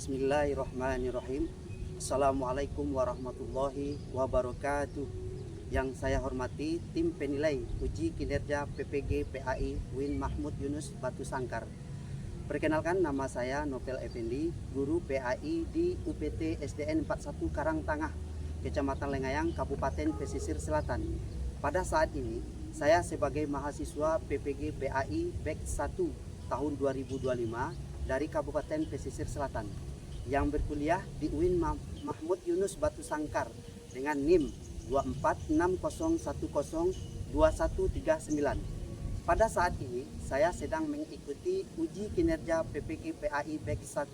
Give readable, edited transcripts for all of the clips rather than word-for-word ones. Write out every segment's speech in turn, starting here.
Bismillahirrahmanirrahim. Assalamualaikum warahmatullahi wabarakatuh. Yang saya hormati tim penilai uji kinerja PPG PAI Win Mahmud Yunus Batu Sangkar. Perkenalkan, nama saya Novel Effendi, guru PAI di UPT SDN 41 Karangtangah, Kecamatan Lengayang, Kabupaten Pesisir Selatan. Pada saat ini, saya sebagai mahasiswa PPG PAI Batch 1 tahun 2025 dari Kabupaten Pesisir Selatan yang berkuliah di UIN Mahmud Yunus Batu Sangkar dengan NIM 2460102139. Pada saat ini saya sedang mengikuti uji kinerja PPG PAI Batch 1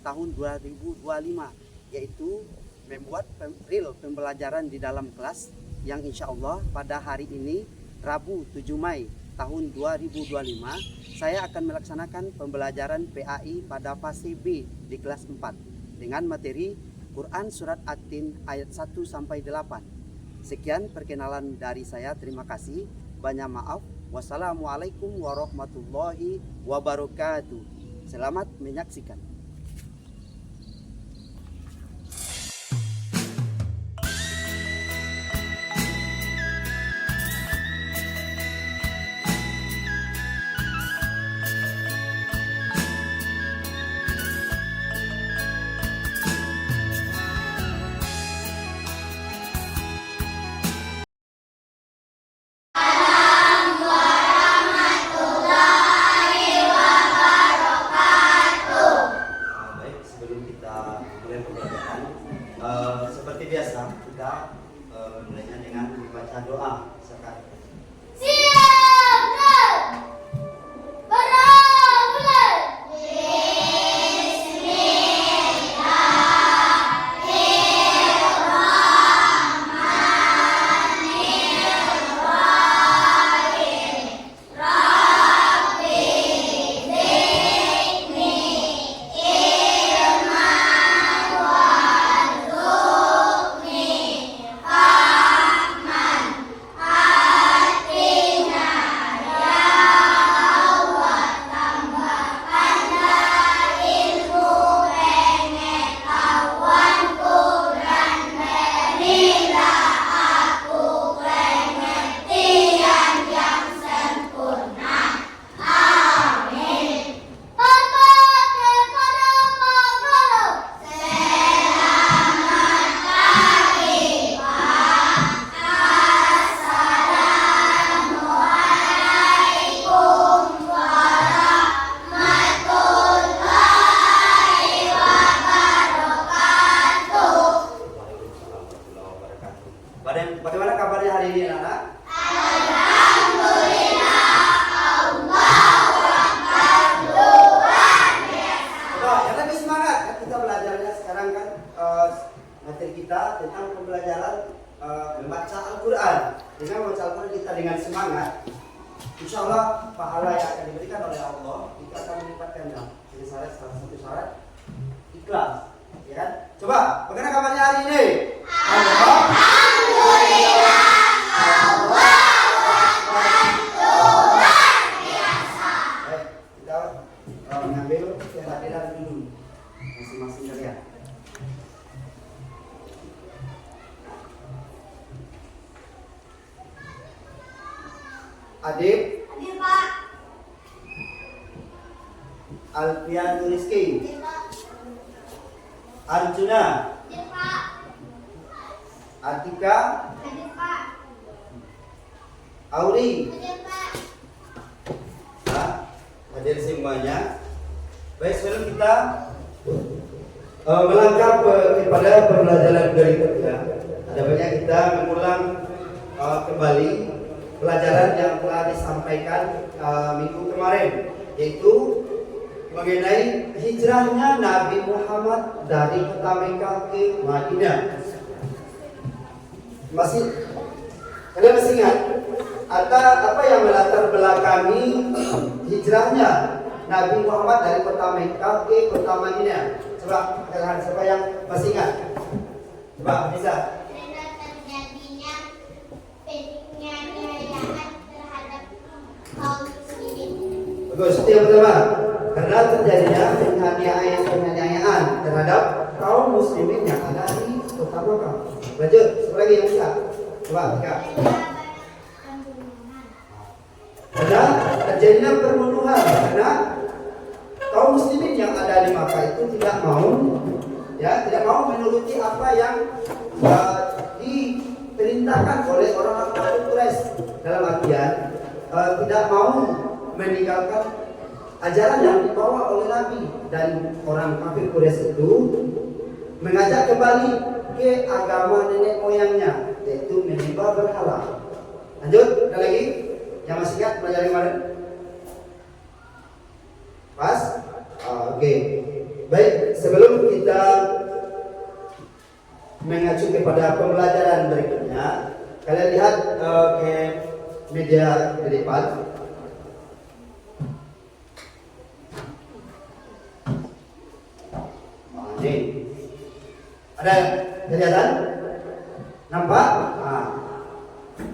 tahun 2025, yaitu membuat real pembelajaran di dalam kelas yang insya Allah pada hari ini Rabu 7 Mei tahun 2025 saya akan melaksanakan pembelajaran PAI pada fase B di kelas 4 dengan materi Quran Surat At-Tin ayat 1 sampai 8. Sekian perkenalan dari saya, terima kasih, banyak maaf. Wassalamualaikum warahmatullahi wabarakatuh. Selamat menyaksikan. Seperti biasa kita mulainya dengan membaca doa sekarang. Bagaimana kabarnya hari ini, anak? Alhamdulillah, Allahu Akbar, luar biasa. Yang lebih semangat kan kita belajarnya sekarang kan materi kita tentang pembelajaran membaca Al-Quran. Dengan membaca Al-Quran kita dengan semangat, insya Allah pahala yang akan diberikan oleh Allah kita akan mendapatkan. Jadi salah satu syarat ikhlas, ya kan? Coba, bagaimana kabarnya hari ini? Alhamdulillah, Allahu Akbar, luar biasa. Baik, kita mengambil kehadiran dulu masing-masing kalian. Adib, Pak. Alfian Rizky, Pak. Arjuna, Pak. Atika, Pak. Auri, Pak. Hadir semuanya. Baik, sebelum kita melangkah kepada pembelajaran berikutnya, ada banyak kita mengulang kembali pelajaran yang telah disampaikan minggu kemarin, yaitu mengenai hijrahnya Nabi Muhammad dari kota Mekah ke Madinah. Kalian masih ingat apa yang melatar belakangi hijrahnya Nabi Muhammad dari kota Mekah ke kota Madinah? Coba kalian, siapa yang masih ingat? Coba bisa. Karena terjadinya penganiayaan terhadap kaum muslimin. Bagus, itu yang pertama. Karena terjadinya penganiayaan terhadap kaum muslimin yang ada di kota Makkah. Lanjut, satu lagi yang bisa. Coba, Tika. Ada terjadinya pembunuhan karena kaum muslimin yang ada di Makkah itu tidak mau menuruti apa yang diperintahkan oleh orang-orang kafir Quraisy, dalam artian tidak mau meninggalkan ajaran yang dibawa oleh Nabi, dan orang kafir Quraisy itu mengajak kembali ke agama nenek moyangnya, yaitu menyembah berhala. Lanjut, ada lagi yang masih ingat belajar kemarin? Pas? Oke. Baik, sebelum kita mengacu kepada pembelajaran berikutnya, kalian lihat ke media di depan. Ini ada kelihatan? Nampak?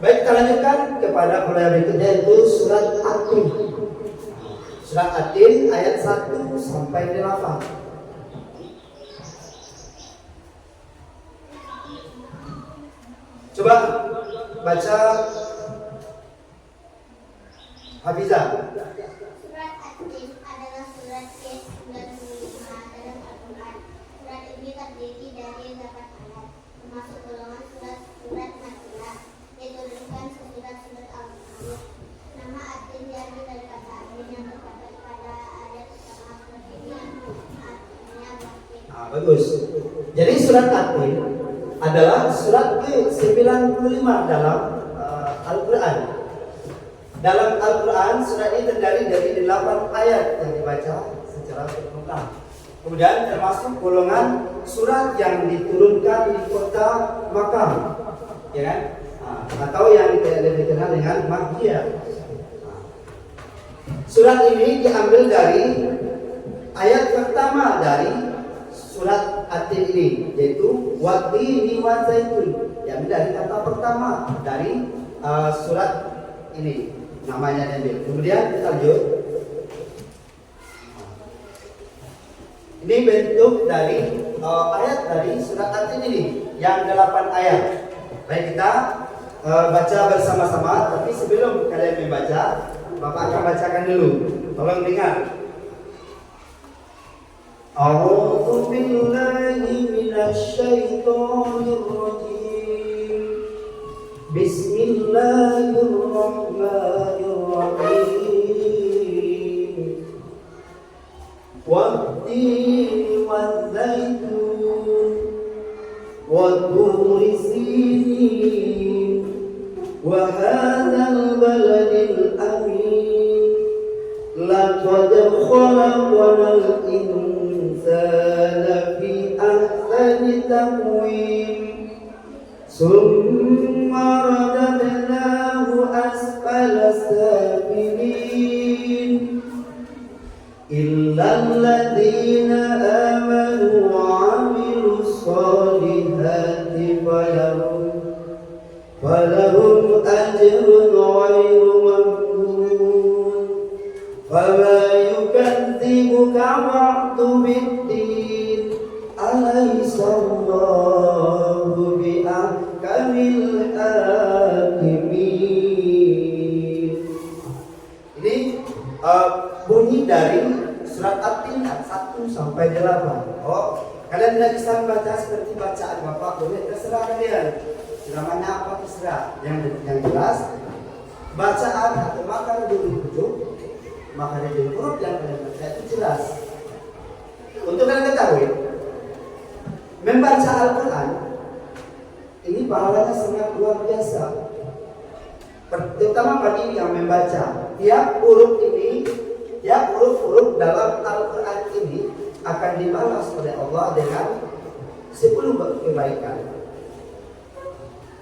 Baik, kita lanjutkan kepada pembelajaran berikutnya, yaitu surat At-Tin. Surat At-Tin ayat 1 sampai 8. Coba baca Hafizah. Surat At-Tin adalah surat ke-95 dalam Al-Quran. Surat ini terdiri dari 8 ayat, termasuk golongan surat-surat Makiyah, yang diturunkan sesudah surat Al-Mulk. Nama At-Tin diambil dari kata At-Tin yang terdapat pada ayat pertama surat ini, yang artinya bangkit. Bagus. Jadi surat At-Tin adalah surat ke-95 dalam Al-Quran. Dalam Al-Quran, surat ini terdiri dari 8 ayat yang dibaca secara berulang. Kemudian termasuk golongan surat yang diturunkan di kota Makkah, ya kan? Atau yang lebih dikenal dengan Makkiyah. Surat ini diambil dari ayat pertama dari surat At-Tin ini, yaitu Wat-Tini wa Zaitun. Diambil dari kata pertama dari surat ini, namanya diambil. Kemudian kita lanjut. Ini bentuk dari ayat dari surat At-Tin ini yang 8 ayat. Baik, kita baca bersama-sama. Tapi sebelum kalian membaca, Bapak akan bacakan dulu. Tolong dengar. A'udzu billahi minasy syaithanir rajim. Bismillahirrahmanirrahim. Wat-tini waz-zaitun wat-turi sinin wa hadzal baladil amin. Laqad khalaqnal insana fi ahsani taqwim. Summa radadnahu asfala safilin. Illal ladzina amanu wa 'amilus solihati falahum ajrun ghairu mamnun. Fama yukadzibuka ba'du bid-din. Alaysa Allahu bi'ahkamil hakimin. Ini bunyi dari surat At-Tin 1 sampai 8. Kalian tidak bisa membaca seperti bacaan Bapak, boleh terserah kalian. Namanya apa terserah. Yang jelas bacaan atau makna dulu huruf, makna dulu huruf yang kalian baca itu jelas. Untuk kalian ketahui, membaca Al-Quran ini pahalanya sangat luar biasa. Terutama bagi yang membaca, tiap huruf dalam Al-Quran ini akan dibalas oleh Allah dengan 10 kebaikan.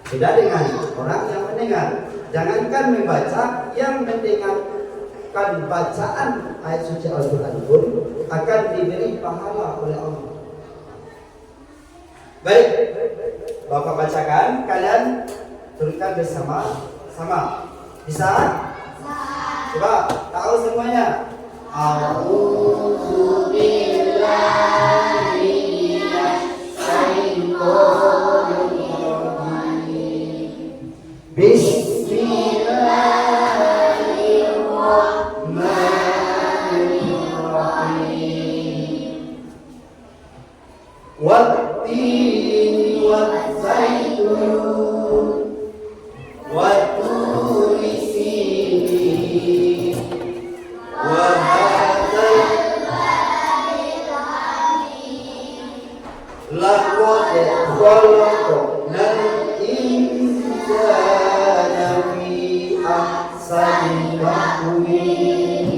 Beda dengan orang yang mendengar. Jangankan membaca, yang mendengarkan bacaan ayat suci Al-Quran pun akan diberi pahala oleh Allah. Baik, Bapak bacakan, kalian turunkan bersama-sama. Bisa? Coba, tahu semuanya. A'udzu billahi Bismillahirrahmanirrahim. Wat-tini wat-zaitun wat-turi sinin wa hadzal laqad khalaqnal insana fi ahsani taqwim.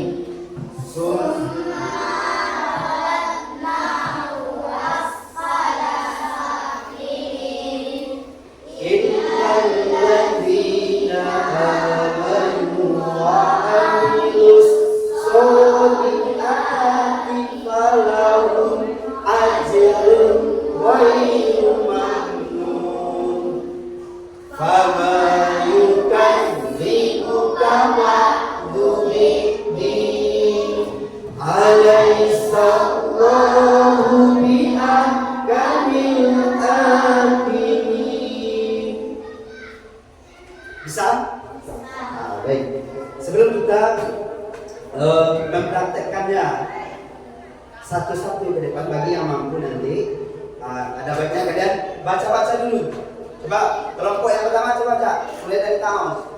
Bisa? Nah, baik. Sebelum kita mempraktekkannya satu-satu ke depan bagi yang mampu nanti, ada baiknya kalian baca-baca dulu. Coba kelompok yang pertama coba baca, mulai dari Taos.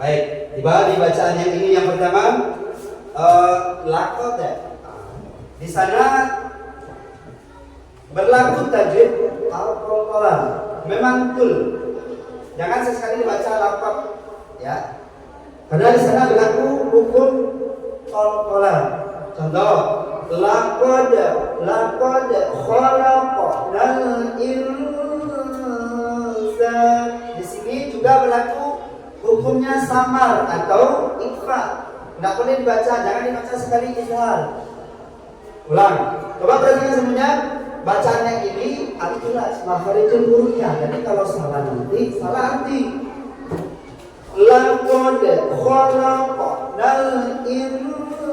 Baik, tiba di bacaan yang ini yang pertama lakot ya. Di sana berlaku tajwid al-qalqalah. Memang betul. Jangan sesekali dibaca lakot ya. Karena di sana berlaku hukum qalqalah. Contoh, laqad khalaqnal insana. Di sini juga berlaku hukumnya samar atau ikhfa. Tidak boleh dibaca, jangan dibaca sekali izhar. Ulang. Coba perhatikan semuanya. Bacaan yang ini al-jelas, makharijul hurufnya. Jadi kalau salah nanti salah arti. Laqad khalaqnal insana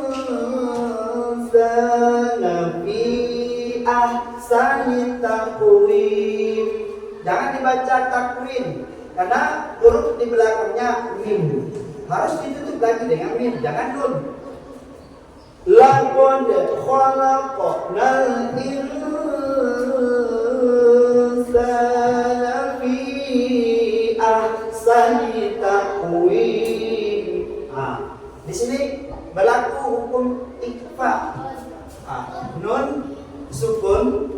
fi ahsani taqwim. Jangan dibaca takwim. Karena huruf di belakangnya mim harus ditutup lagi dengan mim, jangan nun. Laqad khalaqnal insana fi ahsani taqwim. Di sini berlaku hukum ikhfa. Nun sukun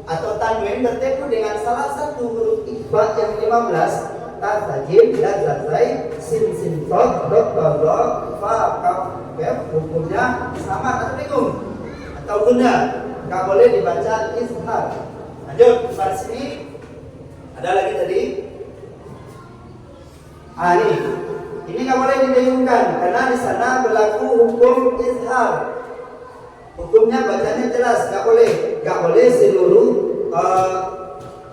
atau tanwin bertemu dengan salah satu huruf ikhfa yang 15, ta, ta, jim, dal, zal, zai, sin, sin, dot, dot, dot, fa, kaf, kaf. Hukumnya sama atau bingung atau guna, nggak boleh dibaca izhar. Lanjut di sini ada lagi tadi. Ini nggak boleh dibingungkan karena di sana berlaku hukum izhar. Hukumnya bacanya jelas, nggak boleh seluruh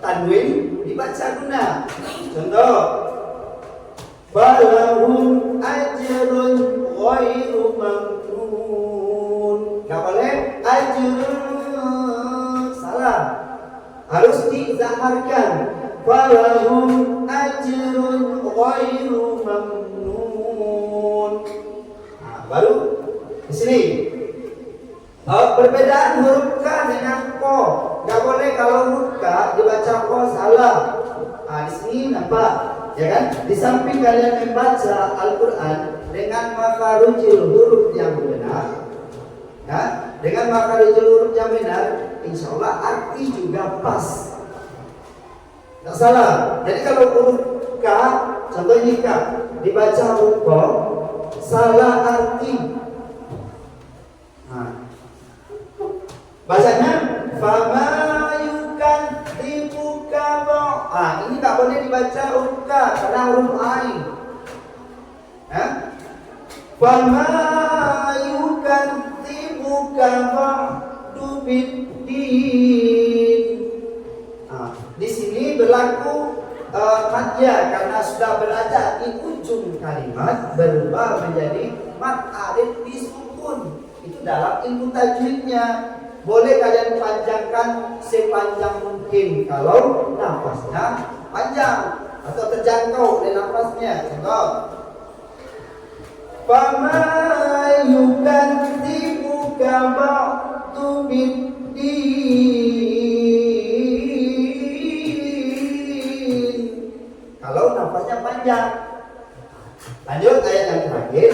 tanwin dibaca guna. Contoh, falahum ajrun ghairu mamnun. Gak boleh ajrun, salah, harus dizaharkan. Falahum ajrun ghairu mamnun. Nah, baru di sini perbedaan huruf K dengan ko. Gak boleh kalau huruf K dibaca ko, salah. Nah, di sini nampak, ya kan? Di samping kalian membaca Al-Quran dengan makharijul huruf yang benar, ya, dengan makharijul huruf yang benar, insya Allah arti juga pas, nggak salah. Jadi kalau huruf K, contohnya K, dibaca huruf ko, salah arti. Nah, bacanya fama yukadzibuka ba. Ah, ini nggak boleh dibaca huruf K karena huruf ain. Ya? Fama yukadzibuka ba'du biddin. Ah, di sini berlaku madya karena sudah berada di ujung kalimat berubah menjadi mad alif disukun. Itu dalam ilmu tajwidnya. Boleh kalian panjangkan sepanjang mungkin kalau nafasnya panjang atau terjangkau oleh nafasnya. Contoh, fama yukadzibuka ba'du biddin. Kalau nafasnya panjang. Lanjut ayat yang terakhir.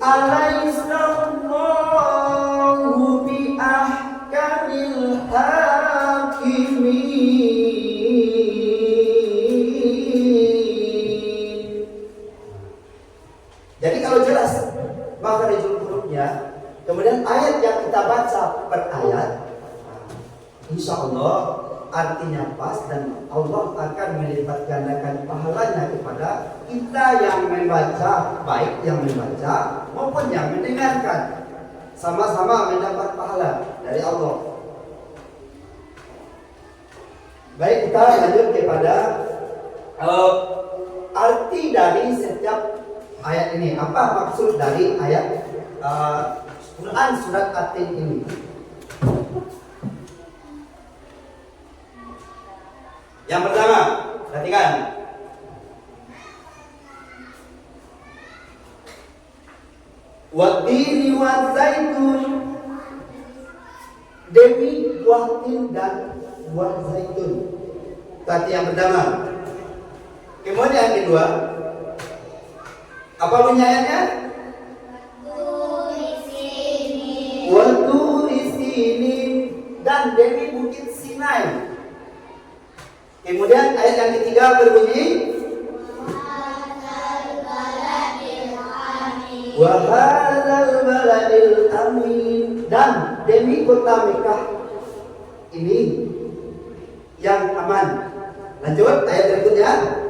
Alaihissallahu bi ahkamil hakimin. Jadi kalau jelas makharijul hurufnya, kemudian ayat yang kita baca per ayat, insya Allah artinya pas dan Allah akan melipat gandakan pahalanya kepada kita yang membaca, baik yang membaca maupun yang mendengarkan, sama-sama mendapat pahala dari Allah. Baik, kita lanjut kepada arti dari setiap ayat ini. Apa maksud dari ayat Quran surat At-Tin ini? Yang pertama, perhatikan. Wattini wazzaitun, demi buah tin dan buah zaitun. Tadi yang pertama. Kemudian yang kedua, apa bunyi ayatnya? Waturi sinin, dan demi bukit Sinai. Kemudian ayat yang ketiga berbunyi wa hadzal baladil amin, dan demi kota Mekah ini yang aman. Lanjut ayat berikutnya.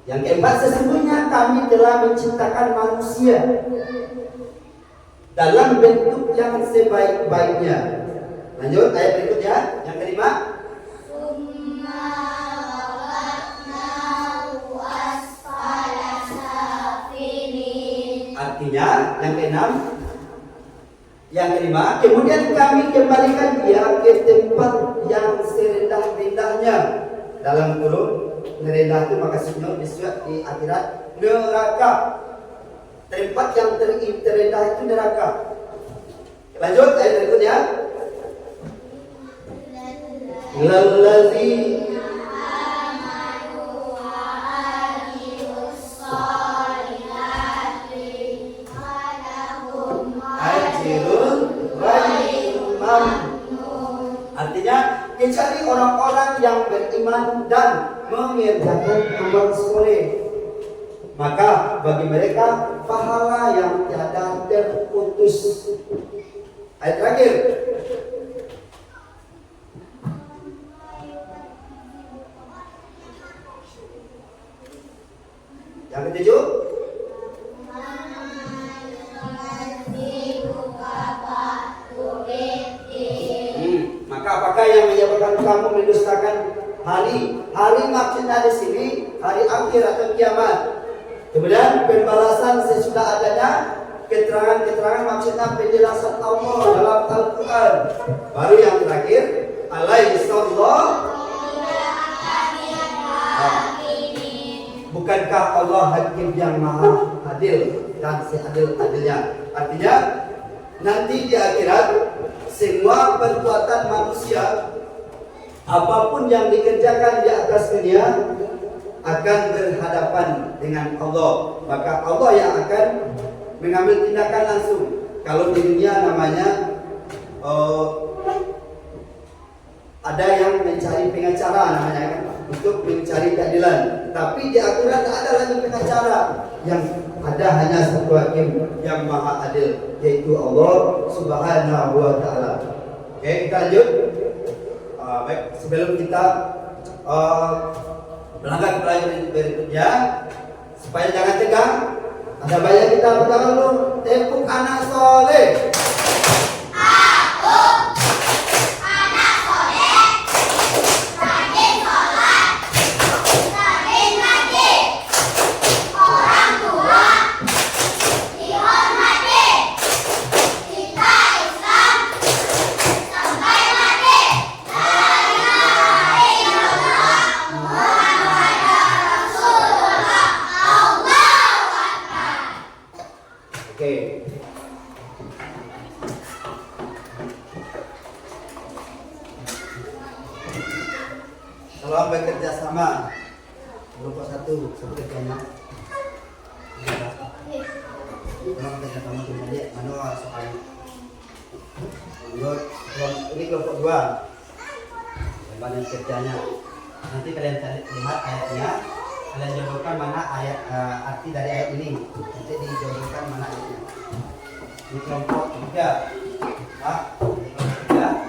Yang keempat, sesungguhnya kami telah menciptakan manusia dalam bentuk yang sebaik-baiknya. Lanjut ayat berikutnya, yang kelima. Artinya yang keenam, yang kelima, kemudian kami kembalikan dia ke tempat yang serendah-rendahnya. Dalam kurung nerendah itu maksudnya di akhirat neraka. Tempat yang terendah itu neraka. Lanjut ayat berikutnya. Lallazi ajrun ghairu mamnun. Artinya kecuali orang-orang yang beriman dan mengerjakan amal soleh, maka bagi mereka pahala yang tiada terputus. Ayat terakhir. Yang ketujuh. mendustakan hari. Hari maksudnya di sini hari akhir atau kiamat. Kemudian pembalasan sesudah adanya keterangan-keterangan maksudnya penjelasan Allah dalam Al-Quran. Baru yang terakhir, alaihi sallallahu. Bukankah Allah hakim yang maha adil dan seadil-adilnya? Artinya nanti di akhirat semua perbuatan manusia apapun yang dikerjakan di atas dunia akan berhadapan dengan Allah. Maka Allah yang akan mengambil tindakan langsung. Kalau di dunia namanya ada yang mencari pengacara namanya kan, untuk mencari keadilan. Tapi di akhirat tak ada lagi pengacara, yang ada hanya satu hakim yang maha adil, yaitu Allah Subhanahu wa taala. Oke, kita lanjut. Baik, sebelum kita melangkah ke pelajaran berikutnya, supaya jangan tegang, ada banyak kita berdoa dulu. Tepuk anak soleh. Oke. Kalau bekerja sama kelompok satu seperti kelompok kalau bekerja sama dengan adik mana soal ini kelompok dua bagian kerjanya. Nanti kalian lihat ayatnya, kalian jodohkan mana ayat arti dari ayat ini. Nanti dijodohkan mana ayatnya. Ini kelompok tiga. Ini kelompok tiga.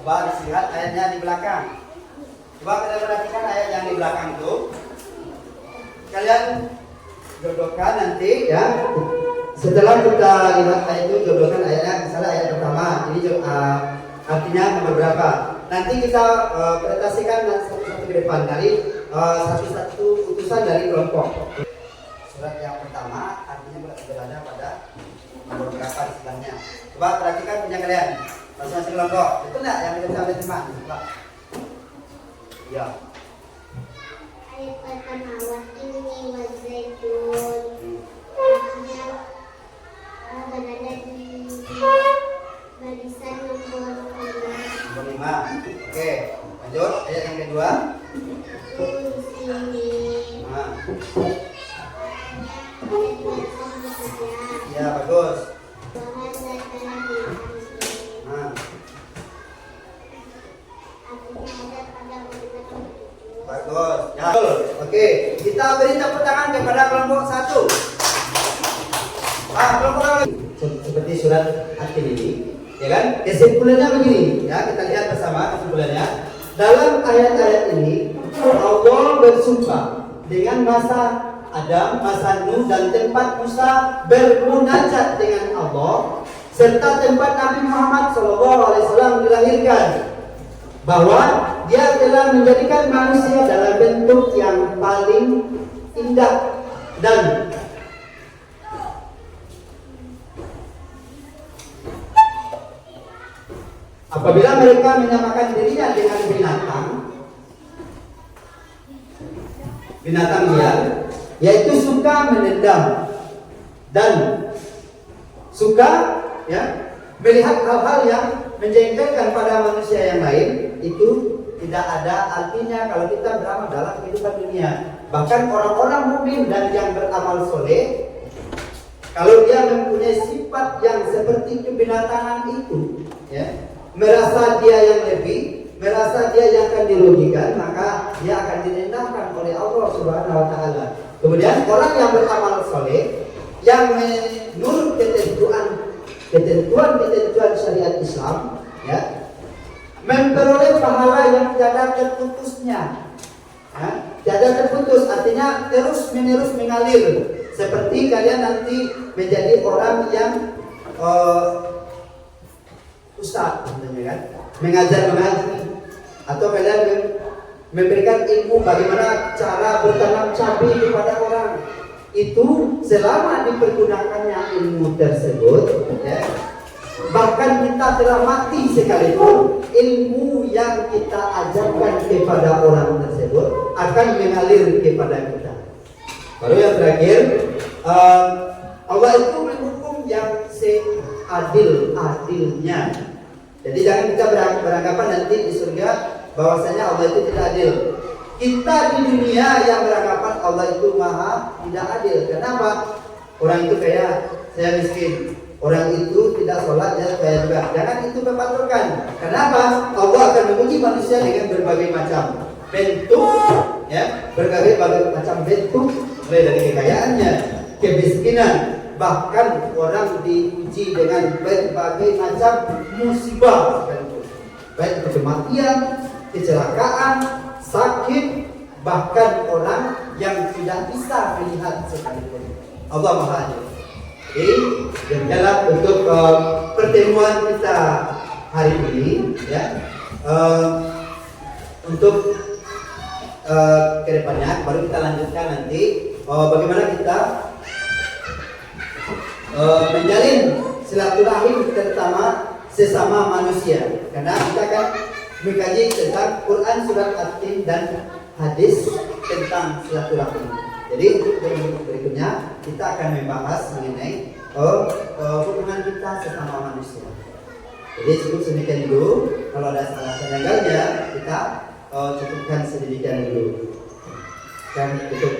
Coba dilihat ayatnya di belakang. Coba kalian perhatikan ayat yang di belakang itu. Kalian jodohkan nanti ya. Setelah kita lihat ayat itu, jodohkan ayatnya. Misalnya ayat pertama, ini artinya nomor berapa. Nanti kita presentasikan satu-satu ke depan dari satu-satu utusan dari kelompok. Surat yang pertama artinya berada pada nomor berapa di sebelahnya. Coba perhatikan punya kalian. Masing-masing kelompok. Betul nggak yang kita bisa terima? Coba. Ya. Ayat pertama, ini wazaitun. Artinya berada di barisan nomor 5. Nomor 5. Oke, lanjut ayat yang kedua. Itu di sini. Nah. Ada di barisan ketiga. Ya, bagus. Bahan dataran di Nah, artinya ada pada urutan ketujuh. bagus. Ya, betul. Oke, kita beri tepuk tangan kepada kelompok satu. Kelompok lagi. Seperti surat At-Tin ini, ya kan? Kesimpulannya begini, ya kita lihat bersama kesimpulannya. Dalam ayat-ayat ini Allah bersumpah dengan masa Adam, masa Nuh dan tempat Musa bermunajat dengan Allah serta tempat Nabi Muhammad SAW dilahirkan, bahwa dia telah menjadikan manusia dalam bentuk yang paling indah dan apabila mereka menyamakan dirinya dengan binatang liar, yaitu suka menendam dan suka ya melihat hal-hal yang menjengkelkan pada manusia yang lain, itu tidak ada artinya kalau kita beramal dalam kehidupan dunia. Bahkan orang-orang mukmin dan yang beramal soleh, kalau dia mempunyai sifat yang seperti kebinatangan itu, ya, merasa dia yang lebih, merasa dia yang akan dirugikan, maka dia akan direndahkan oleh Allah Subhanahu wa taala. Kemudian orang yang beramal soleh, yang menurut ketentuan syariat Islam, ya, memperoleh pahala yang tiada terputusnya. Tiada terputus, artinya terus menerus mengalir. Seperti kalian nanti menjadi orang yang ustaz, kan? Mengajar mengaji, atau kalian memberikan ilmu bagaimana cara bertanam cabai kepada orang. Itu selama dipergunakannya ilmu tersebut, ya, bahkan kita telah mati sekalipun, ilmu yang kita ajarkan kepada orang tersebut akan mengalir kepada kita. Lalu yang terakhir, Allah itu menghukum yang seadil-adilnya. Jadi jangan kita beranggapan nanti di surga bahwasanya Allah itu tidak adil. Kita di dunia yang beranggapan Allah itu maha tidak adil. Kenapa? Orang itu kaya, saya miskin. Orang itu tidak sholat, ya kaya juga. Jangan itu berpatokan. Kenapa? Allah akan menguji manusia dengan berbagai macam bentuk, ya, berbagai macam bentuk, mulai dari kekayaannya, kemiskinan, bahkan orang diuji dengan berbagai macam musibah, baik kematian, kecelakaan, sakit, bahkan orang yang tidak bisa melihat sekalipun. Allah Maha Adil. Jadi demikianlah untuk pertemuan kita hari ini, ya. Untuk kedepannya baru kita lanjutkan nanti bagaimana kita menjalin silaturahim terutama sesama manusia, karena kita kan mengkaji tentang Quran surat At-Tin dan hadis tentang silaturahim. Jadi untuk berikutnya kita akan membahas mengenai hubungan kita sesama manusia. Jadi cukup sedemikian dulu. Kalau ada salah janggalnya kita cukupkan sedemikian dulu. Dan untuk